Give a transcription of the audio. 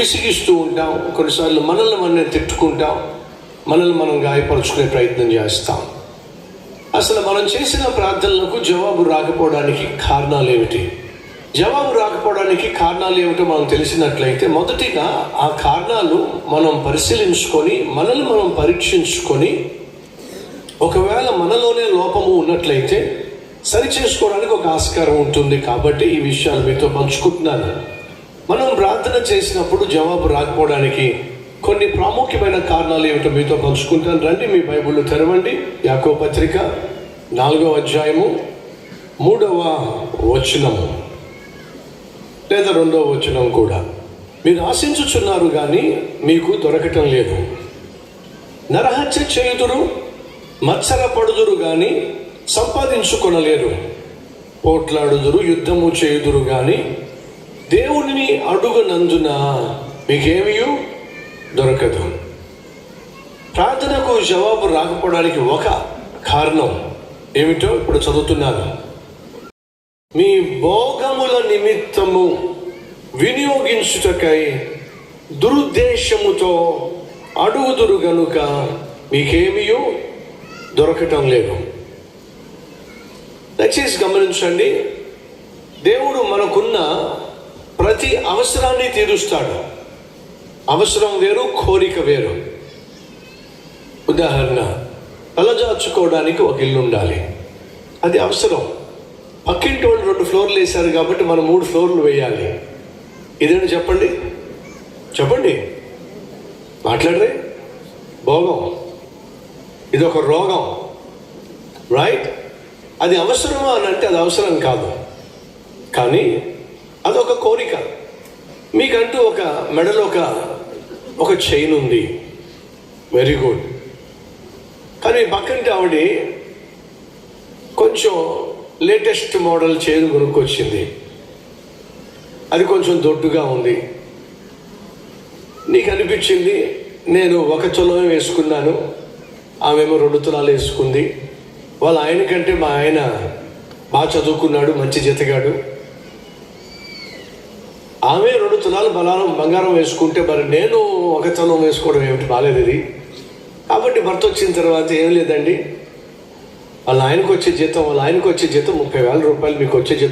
విసిగిస్తూ ఉంటాం, కొన్నిసార్లు మనల్ని మనం తిట్టుకుంటాం, మనల్ని మనం గాయపరుచుకునే ప్రయత్నం చేస్తాం. అసలు మనం చేసిన ప్రార్థనలకు జవాబు రాకపోవడానికి కారణాలు ఏమిటి? జవాబు రాకపోవడానికి కారణాలు ఏమిటో మనం తెలిసినట్లయితే, మొదటిగా ఆ కారణాలు మనం పరిశీలించుకొని, మనల్ని మనం పరీక్షించుకొని, ఒకవేళ మనలోనే లోపము ఉన్నట్లయితే సరి చేసుకోవడానికి ఒక ఆస్కారం ఉంటుంది. కాబట్టి ఈ విషయాలు మీతో పంచుకుంటున్నాను. మనం ప్రార్థన చేసినప్పుడు జవాబు రాకపోవడానికి కొన్ని ప్రాముఖ్యమైన కారణాలు ఏమిటో మీతో పంచుకుంటాను. రండి, మీ బైబిల్ తెరవండి. యాకోబు పత్రిక 4వ అధ్యాయము 3వ వచనము లేదా 2వ వచనం కూడా. మీరు ఆశించుచున్నారు కానీ మీకు దొరకటం లేదు. నరహత్య చేయుదురు, మత్సరపడుదురు కానీ సంపాదించుకొనలేరు. పోట్లాడుదురు, యుద్ధము చేయుదురు కానీ దేవునిని అడుగునందున మీకేమీ దొరకదు. ప్రార్థనకు జవాబు రాకపోవడానికి ఒక కారణం ఏమిటో ఇప్పుడు చదువుతున్నాను. మీ భోగముల నిమిత్తము వినియోగించుటకై దురుద్దేశముతో అడుగుదురు గనుక మీకేమీ దొరకటం లేదు. దయచేసి గమనించండి, దేవుడు మనకున్న ప్రతి అవసరాన్ని తీరుస్తాడు. అవసరం వేరు, కోరిక వేరు. ఉదాహరణ, తలజార్చుకోవడానికి ఒక ఇల్లు ఉండాలి, అది అవసరం. పక్కింటి వాళ్ళు 2 ఫ్లోర్లు వేశారు కాబట్టి మనం 3 ఫ్లోర్లు వేయాలి. ఇదేంటి చెప్పండి, చెప్పండి, మాట్లాడరే? భోగం, ఇది ఒక రోగం, రైట్? అది అవసరమా అని అంటే అది అవసరం కాదు, కానీ అదొక కోరిక. మీకంటూ ఒక మెడలో ఒక చైన్ ఉంది, వెరీ గుడ్. కానీ పక్కంటే ఆవిడ కొంచెం లేటెస్ట్ మోడల్ చైన్ కొనుక్కొచ్చింది, అది కొంచెం దొడ్డుగా ఉంది. నీకు అనిపించింది నేను 1 తులం వేసుకున్నాను, ఆమెమో 2 తులాలు వేసుకుంది. వాళ్ళ ఆయన కంటే మా ఆయన బాగా చదువుకున్నాడు, మంచి జతగాడు. ఆమె 2 తులాలు బంగారం వేసుకుంటే మరి నేను 1 తులం వేసుకోవడం ఏమిటి? బాలేదు ఇది. కాబట్టి భర్త వచ్చిన తర్వాత ఏం లేదండి, వాళ్ళ ఆయనకు వచ్చే జీతం 30,000 రూపాయలు, మీకు వచ్చే జీతం